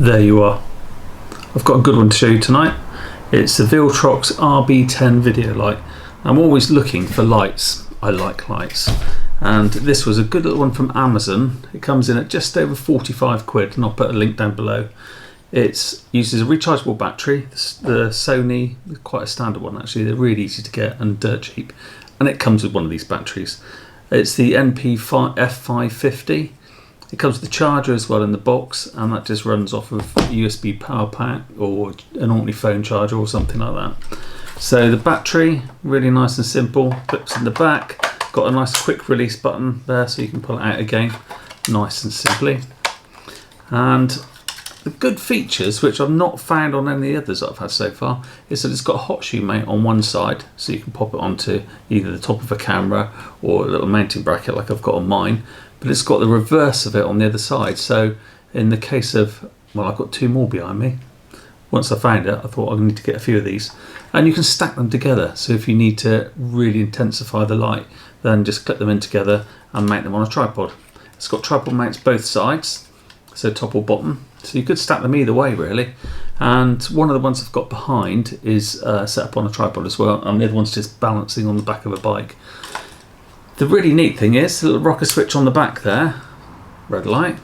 There you are. I've got a good one to show you tonight. It's the Viltrox RB10 video light. I'm always looking for lights. I like lights. And this was a good little one from Amazon. It comes in at just over 45 quid, and I'll put a link down below. It uses a rechargeable battery. The Sony, quite a standard one actually. They're really easy to get and dirt cheap. And it comes with one of these batteries. It's the F550. It comes with the charger as well in the box, and that just runs off of a USB power pack or an ordinary phone charger or something like that. So the battery, really nice and simple, clips in the back, got a nice quick release button there so you can pull it out again, nice and simply. And the good features, which I've not found on any others that I've had so far, is that it's got a hot shoe mount on one side, so you can pop it onto either the top of a camera or a little mounting bracket like I've got on mine. But it's got the reverse of it on the other side. So in the case of, well, I've got two more behind me. Once I found it, I thought I need to get a few of these. And you can stack them together. So if you need to really intensify the light, then just clip them in together and mount them on a tripod. It's got tripod mounts both sides, so top or bottom. So you could stack them either way, really. And one of the ones I've got behind is set up on a tripod as well, and the other one's just balancing on the back of a bike. The really neat thing is the little rocker switch on the back there, red light,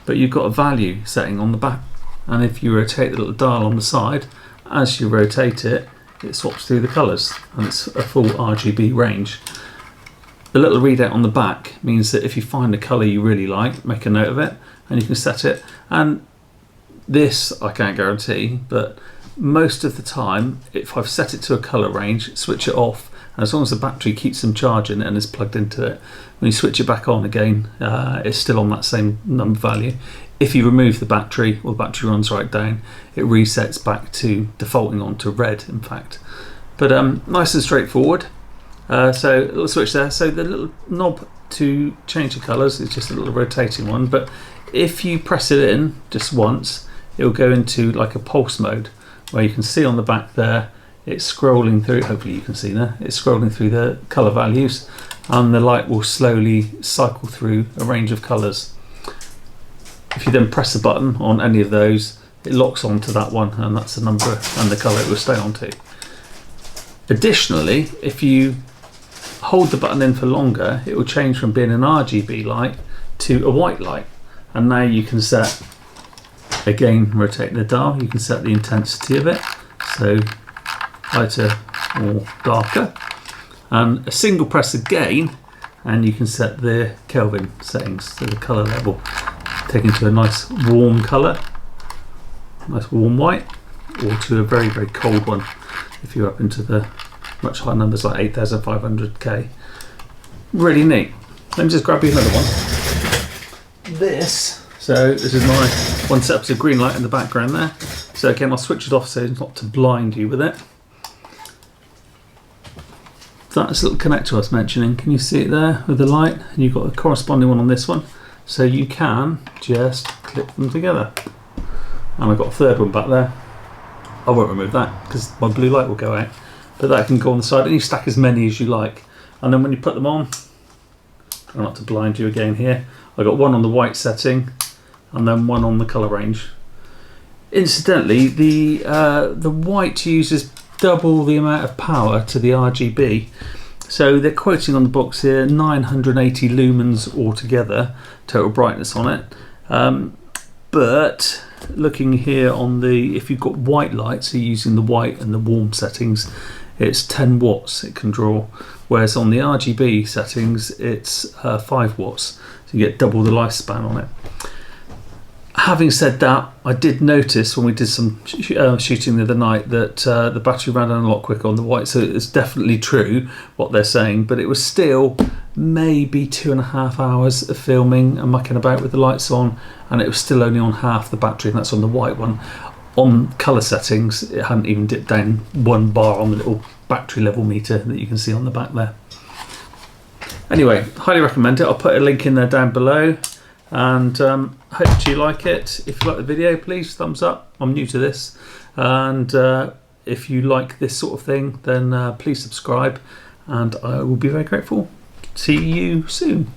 but you've got a value setting on the back, and if you rotate the little dial on the side, as you rotate it, it swaps through the colours, and it's a full RGB range. The little readout on the back means that if you find a colour you really like, make a note of it, and you can set it. And this I can't guarantee, but most of the time, if I've set it to a colour range, switch it off, and as long as the battery keeps them charging and is plugged into it, when you switch it back on again, it's still on that same number value. If you remove the battery, or the battery runs right down, it resets back to defaulting on to red, in fact. But nice and straightforward. So a little switch there. So the little knob to change the colours is just a little rotating one, but if you press it in just once, it'll go into like a pulse mode, where you can see on the back there, it's scrolling through, hopefully you can see there, it's scrolling through the colour values, and the light will slowly cycle through a range of colours. If you then press the button on any of those, it locks onto that one, and that's the number and the colour it will stay onto. Additionally, if you hold the button in for longer, it will change from being an RGB light to a white light. And now you can set, again, rotate the dial, you can set the intensity of it, so lighter or darker, and a single press again, and you can set the Kelvin settings, so the colour level, taken to a nice warm colour, nice warm white, or to a very, very cold one if you're up into the much higher numbers like 8500K. Really neat. Let me just grab you another one. So this is my one set up as a green light in the background there. So again, I'll switch it off so it's not to blind you with it. That's a little connector I was mentioning. Can you see it there with the light? And you've got a corresponding one on this one. So you can just clip them together. And I've got a third one back there. I won't remove that because my blue light will go out. But that can go on the side, and you stack as many as you like. And then when you put them on, try not to blind you again here, I've got one on the white setting and then one on the colour range. Incidentally, the white uses double the amount of power to the RGB. So they're quoting on the box here 980 lumens altogether, total brightness on it. But looking here on the, if you've got white light, so using the white and the warm settings, it's 10 watts it can draw, whereas on the RGB settings it's 5 watts, so you get double the lifespan on it. Having said that, I did notice when we did some shooting the other night that the battery ran down a lot quicker on the white, so it's definitely true what they're saying, but it was still maybe 2.5 hours of filming and mucking about with the lights on, and it was still only on half the battery, and that's on the white one. On colour settings, it hadn't even dipped down 1 bar on the little battery level meter that you can see on the back there. Anyway, highly recommend it. I'll put a link in there down below, and hope you like it. If you like the video, please thumbs up. I'm new to this, and if you like this sort of thing, then please subscribe, and I will be very grateful. See you soon.